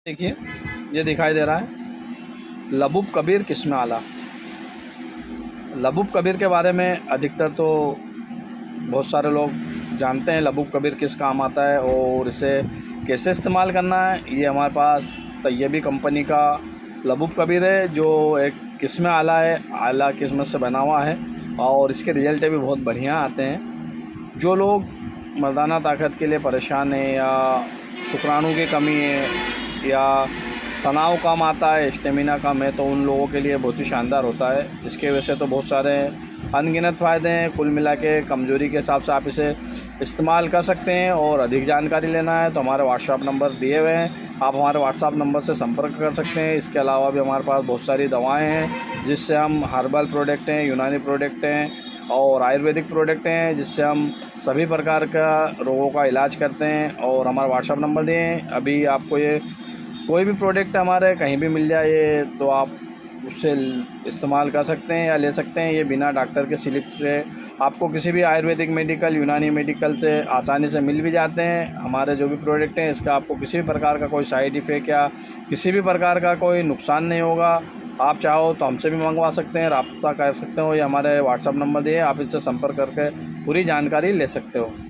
देखिए, ये दिखाई दे रहा है लबूब कबीर किस्म आला। लबूब कबीर के बारे में अधिकतर तो बहुत सारे लोग जानते हैं लबूब कबीर किस काम आता है और इसे कैसे इस्तेमाल करना है। ये हमारे पास तैयबी कंपनी का लबूब कबीर है जो एक किस्म आला है, आला किस्म से बना हुआ है और इसके रिजल्ट भी बहुत बढ़िया आते हैं। जो लोग मर्दाना ताकत के लिए परेशान हैं या शुक्राणु की कमी है या तनाव कम आता है, स्टेमिना कम है, तो उन लोगों के लिए बहुत ही शानदार होता है। इसके वजह से तो बहुत सारे अनगिनत फ़ायदे हैं। कुल मिला के कमज़ोरी के हिसाब से आप इसे इस्तेमाल कर सकते हैं। और अधिक जानकारी लेना है तो हमारे व्हाट्सएप नंबर दिए हुए हैं, आप हमारे व्हाट्सएप नंबर से संपर्क कर सकते हैं। इसके अलावा भी हमारे पास बहुत सारी दवाएँ हैं जिससे हम हर्बल प्रोडक्ट हैं, यूनानी प्रोडक्ट हैं और आयुर्वेदिक प्रोडक्ट हैं जिससे हम सभी प्रकार का रोगों का इलाज करते हैं। और हमारा व्हाट्सएप नंबर दें, अभी आपको ये कोई भी प्रोडक्ट हमारे कहीं भी मिल जाए तो आप उससे इस्तेमाल कर सकते हैं या ले सकते हैं। ये बिना डॉक्टर के स्लिप से आपको किसी भी आयुर्वेदिक मेडिकल, यूनानी मेडिकल से आसानी से मिल भी जाते हैं। हमारे जो भी प्रोडक्ट हैं इसका आपको किसी भी प्रकार का कोई साइड इफ़ेक्ट या किसी भी प्रकार का कोई नुकसान नहीं होगा। आप चाहो तो हमसे भी मंगवा सकते हैं, रब्ता कर सकते हो। ये हमारे व्हाट्सएप नंबर दिए, आप इससे संपर्क करके पूरी जानकारी ले सकते हो।